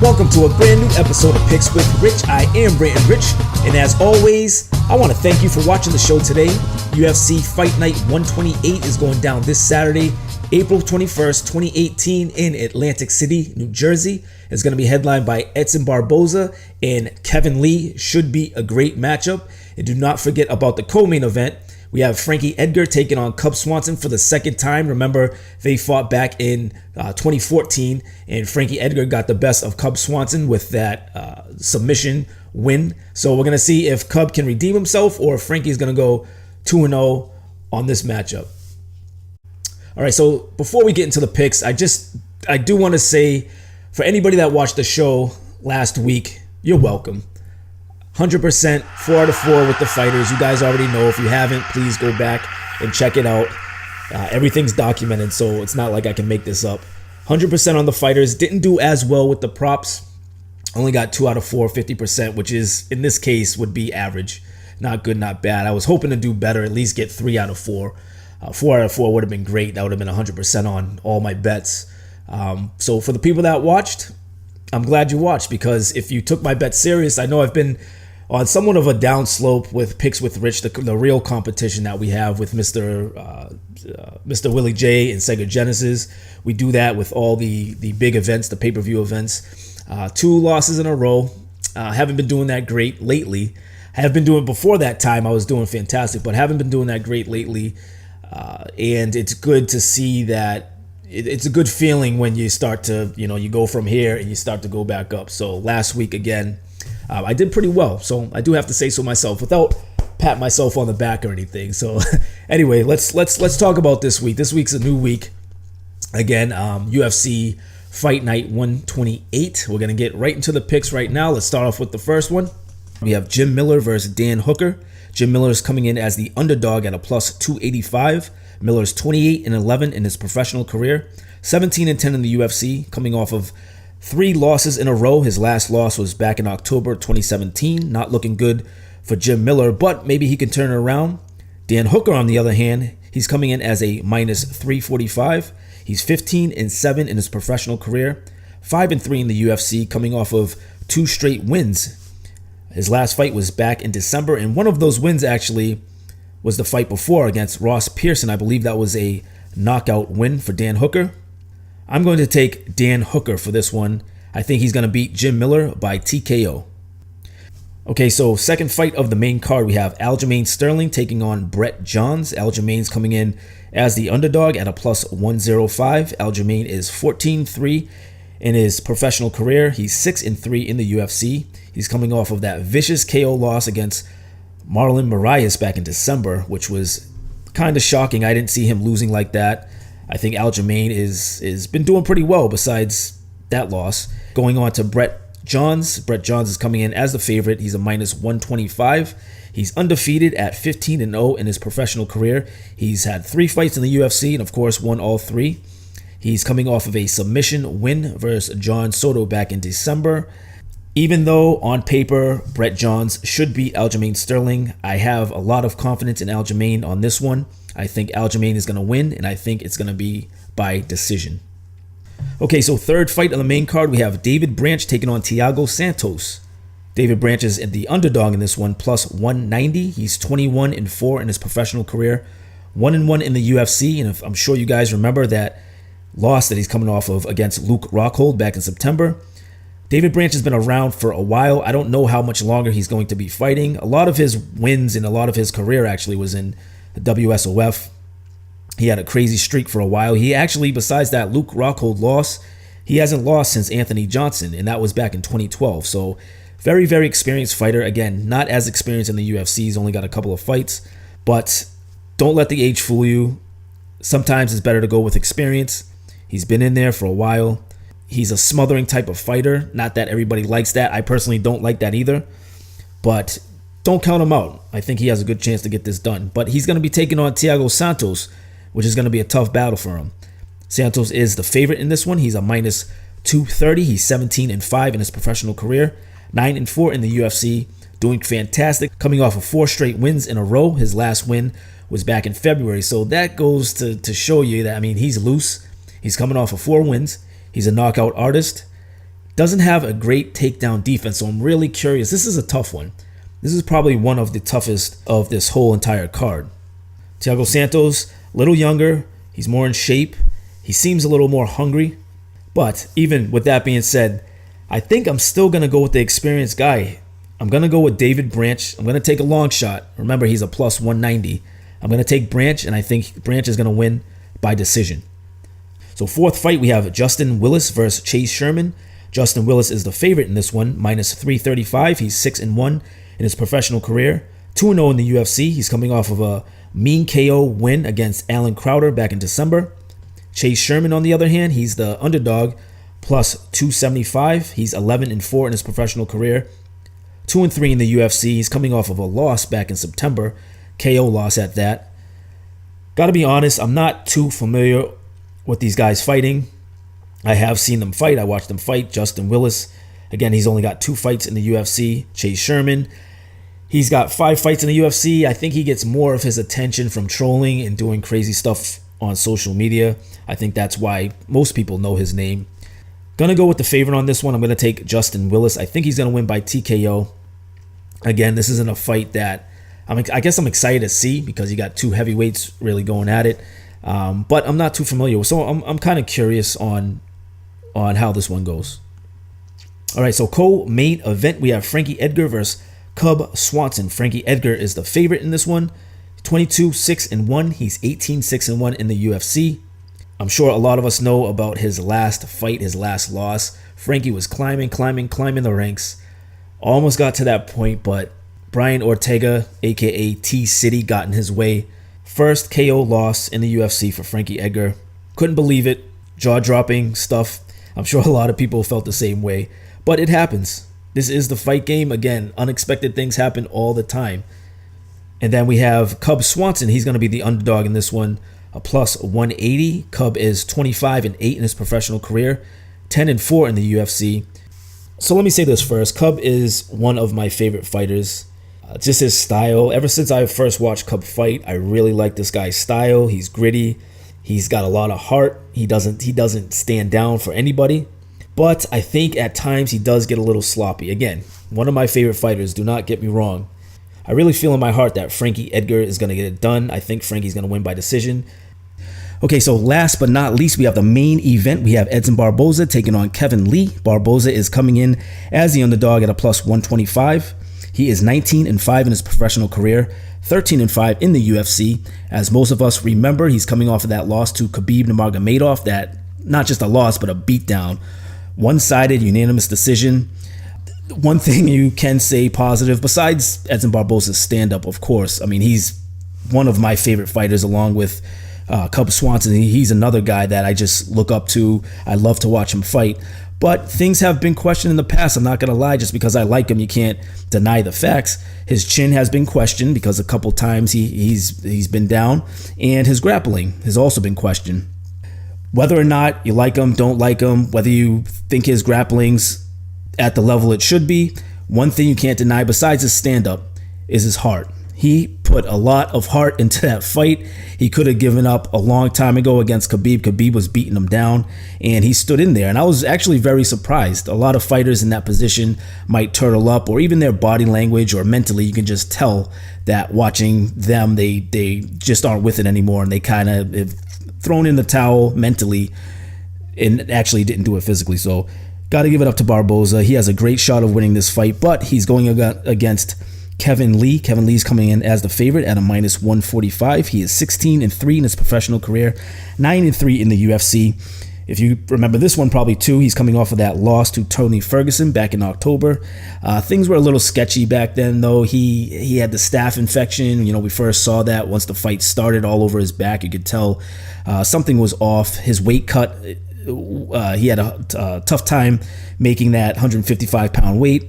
Welcome to a brand new episode of Picks with Rich. I am Rant and Rich, and as always, I want to thank you for watching the show today. UFC Fight Night 128 is going down this Saturday, April 21st, 2018 in Atlantic City, New Jersey. It's going to be headlined by Edson Barbosa and Kevin Lee. Should be a great matchup. And do not forget about the co-main event. We have Frankie Edgar taking on Swanson for the second time. Remember, they fought back in 2014, and Frankie Edgar got the best of Swanson with that submission win. So we're going to see if Cub can redeem himself or if Frankie's going to go 2-0 on this matchup. All right, so before we get into the picks, I do want to say, for anybody that watched the show last week, you're welcome. 100% 4 out of 4 with the fighters. You guys already know. If you haven't, please go back and check it out. Everything's documented, so it's not like I can make this up. 100% on the fighters. Didn't do as well with the props. Only got 2 out of 4, 50%, which is, in this case, would be average. Not good, not bad. I was hoping to do better, at least get 3 out of 4. 4 out of 4 would have been great. That would have been 100% on all my bets. So for the people that watched, I'm glad you watched, because if you took my bet serious, I know I've been on somewhat of a downslope with Picks with Rich, the real competition that we have with Mr. Willie J and Sega Genesis. We do that with all the big events, the pay-per-view events. 2 losses in a row. Haven't been doing that great lately. I have been doing before that time. I was doing fantastic, but haven't been doing that great lately. And it's good to see that it's a good feeling when you start to, you go from here and you start to go back up. So last week again, I did pretty well. So I do have to say so myself without patting myself on the back or anything. So anyway, let's talk about this week. This week's a new week. Again, UFC Fight Night 128. We're going to get right into the picks right now. Let's start off with the first one. We have Jim Miller versus Dan Hooker. Jim Miller is coming in as the underdog at a plus 285. Miller's 28-11 in his professional career, 17-10 in the UFC, coming off of 3 losses in a row. His last loss was back in October 2017. Not looking good for Jim Miller, but maybe he can turn it around. Dan Hooker, on the other hand, he's coming in as a minus 345. He's 15-7 in his professional career, 5-3 in the UFC, coming off of 2 straight wins. His last fight was back in December, and one of those wins actually was the fight before against Ross Pearson. I believe that was a knockout win for Dan Hooker. I'm going to take Dan Hooker for this one. I think he's going to beat Jim Miller by TKO. Okay, so second fight of the main card, we have Aljamain Sterling taking on Bret Johns. Aljamain's coming in as the underdog at a plus 105. Aljamain is 14-3 in his professional career. He's 6-3 in the UFC. He's coming off of that vicious KO loss against Marlon Moraes back in December, which was kind of shocking. I didn't see him losing like that. I think Aljamain is been doing pretty well besides that loss. Going on to Bret Johns. Bret Johns is coming in as the favorite. He's a minus 125. He's undefeated at 15-0 in his professional career. He's had 3 fights in the UFC and, of course, won all 3. He's coming off of a submission win versus John Soto back in December. Even though on paper Bret Johns should beat Aljamain Sterling, I have a lot of confidence in Aljamain on this one. I think Aljamain is going to win, and I think it's going to be by decision. Okay, so third fight on the main card, we have David Branch taking on Thiago Santos. David Branch is the underdog in this one, plus 190. He's 21-4 in his professional career, 1-1 in the UFC, and I'm sure you guys remember that loss that he's coming off of against Luke Rockhold back in September. David Branch has been around for a while. I don't know how much longer he's going to be fighting. A lot of his wins and a lot of his career actually was in the WSOF. He had a crazy streak for a while. He actually, besides that Luke Rockhold loss, he hasn't lost since Anthony Johnson, and that was back in 2012. So very, very experienced fighter. Again, not as experienced in the UFC. He's only got a couple of fights, but don't let the age fool you. Sometimes it's better to go with experience. He's been in there for a while. He's a smothering type of fighter. Not that everybody likes that. I personally don't like that either. But don't count him out. I think he has a good chance to get this done. But he's going to be taking on Thiago Santos, which is going to be a tough battle for him. Santos is the favorite in this one. He's a minus 230. He's 17-5 in his professional career. 9-4 in the UFC. Doing fantastic. Coming off of 4 straight wins in a row. His last win was back in February. So that goes to show you that, he's loose. He's coming off of 4 wins. He's a knockout artist. doesn't have a great takedown defense, so I'm really curious. This is a tough one. This is probably one of the toughest of this whole entire card. Thiago Santos, a little younger. He's more in shape. He seems a little more hungry. But even with that being said, I think I'm still going to go with the experienced guy. I'm going to go with David Branch. I'm going to take a long shot. Remember, he's a plus 190. I'm going to take Branch, and I think Branch is going to win by decision. So fourth fight, we have Justin Willis versus Chase Sherman. Justin Willis is the favorite in this one, minus 335. He's 6-1 in his professional career, 2-0 in the UFC. He's coming off of a mean KO win against Alan Crowder back in December. Chase Sherman, on the other hand, he's the underdog, plus 275. He's 11-4 in his professional career, 2-3 in the UFC. He's coming off of a loss back in September, KO loss at that. Gotta be honest, I'm not too familiar with these guys fighting. I have seen them fight. I watched them fight. Justin Willis, again, he's only got 2 fights in the UFC. Chase Sherman, he's got 5 fights in the UFC. I think he gets more of his attention from trolling and doing crazy stuff on social media. I think that's why most people know his name. Gonna go with the favorite on this one. I'm gonna take Justin Willis. I think he's gonna win by TKO. Again, this isn't a fight that I guess I'm excited to see because you got 2 heavyweights really going at it. But I'm not too familiar with, so I'm kind of curious on how this one goes. All right, so co-main event, we have Frankie Edgar versus Cub Swanson. Frankie Edgar is the favorite in this one, 22-6-1. He's 18-6-1 in the UFC. I'm sure a lot of us know about his last fight, his last loss. Frankie was climbing the ranks. Almost got to that point, but Brian Ortega, aka T-City, got in his way. First KO loss in the UFC for Frankie Edgar. Couldn't believe it. Jaw-dropping stuff. I'm sure a lot of people felt the same way. But it happens. This is the fight game. Again, unexpected things happen all the time. And then we have Cub Swanson. He's going to be the underdog in this one. A plus 180. Cub is 25-8 in his professional career. 10-4 in the UFC. So let me say this first. Cub is one of my favorite fighters. Just his style. Ever since I first watched Cub fight, I really like this guy's style. He's gritty. He's got a lot of heart. He doesn't stand down for anybody. But I think at times he does get a little sloppy. Again, one of my favorite fighters. Do not get me wrong. I really feel in my heart that Frankie Edgar is going to get it done. I think Frankie's going to win by decision. Okay, so last but not least, we have the main event. We have Edson Barbosa taking on Kevin Lee. Barbosa is coming in as the underdog at a plus 125. He is 19-5 in his professional career, 13-5 in the UFC. As most of us remember, he's coming off of that loss to Khabib Nurmagomedov. That not just a loss, but a beatdown. One-sided, unanimous decision. One thing you can say positive, besides Edson Barbosa's stand-up, of course. I mean, he's one of my favorite fighters along with Cub Swanson. He's another guy that I just look up to. I love to watch him fight. But things have been questioned in the past. I'm not going to lie. Just because I like him, you can't deny the facts. His chin has been questioned because a couple times he's been down. And his grappling has also been questioned. Whether or not you like him, don't like him, whether you think his grappling's at the level it should be, one thing you can't deny besides his stand-up is his heart. He put a lot of heart into that fight. He could have given up a long time ago against Khabib. Khabib was beating him down, and he stood in there. And I was actually very surprised. A lot of fighters in that position might turtle up, or even their body language or mentally, you can just tell that watching them, they just aren't with it anymore, and they kind of have thrown in the towel mentally and actually didn't do it physically. So got to give it up to Barbosa. He has a great shot of winning this fight, but he's going against Kevin Lee. Kevin Lee's coming in as the favorite at a minus 145. He is 16-3 in his professional career, 9-3 in the UFC. If you remember this one probably too, he's coming off of that loss to Tony Ferguson back in October. Things were a little sketchy back then though. He had the staph infection. We first saw that once the fight started all over his back. You could tell something was off. His weight cut, he had a tough time making that 155-pound weight.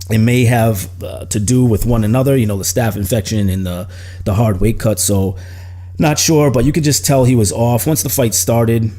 It may have to do with one another, the staph infection and the hard weight cut. So not sure, but you could just tell he was off. Once the fight started,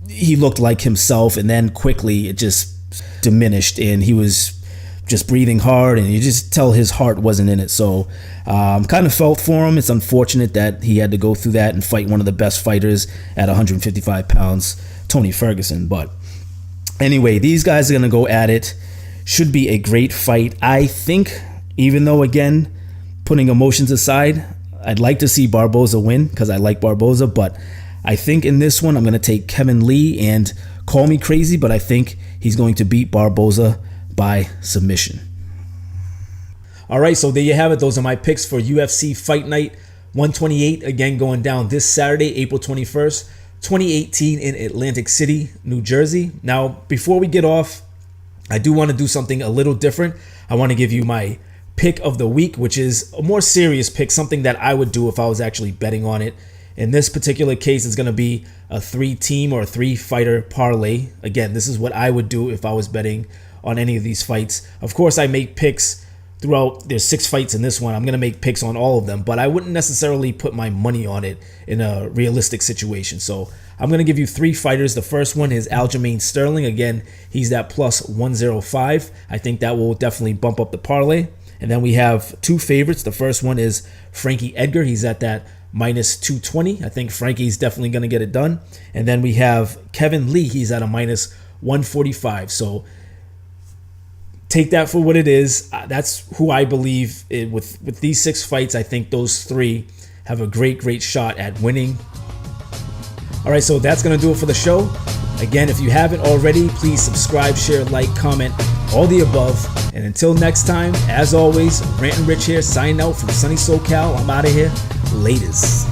he looked like himself, and then quickly it just diminished, and he was just breathing hard, and you just tell his heart wasn't in it. So kind of felt for him. It's unfortunate that he had to go through that and fight one of the best fighters at 155 pounds, Tony Ferguson. But Anyway, these guys are going to go at it. Should be a great fight. I think, even though, again, putting emotions aside, I'd like to see Barbosa win because I like Barbosa, but I think in this one I'm going to take Kevin Lee, and call me crazy, but I think he's going to beat Barbosa by submission. All right, so there you have it. Those are my picks for UFC Fight Night 128, again going down this Saturday, April 21st, 2018 in Atlantic City, New Jersey. Now, before we get off, I do want to do something a little different. I want to give you my pick of the week, which is a more serious pick, something that I would do if I was actually betting on it. In this particular case, it's going to be a 3-team or a 3-fighter parlay. Again, this is what I would do if I was betting on any of these fights. Of course, I make picks throughout. There's 6 fights in this one. I'm going to make picks on all of them, but I wouldn't necessarily put my money on it in a realistic situation. So I'm going to give you 3 fighters. The first one is Aljamain Sterling. Again, he's that plus 105. I think that will definitely bump up the parlay. And then we have 2 favorites. The first one is Frankie Edgar. He's at that minus 220. I think Frankie's definitely going to get it done. And then we have Kevin Lee. He's at a minus 145. So take that for what it is. That's who I believe with these 6 fights. I think those 3 have a great shot at winning. All right, so that's going to do it for the show. Again, if you haven't already, please subscribe, share, like, comment, all the above. And until next time, as always, Rant and Rich here, signing out from sunny SoCal. I'm out of here. Latest.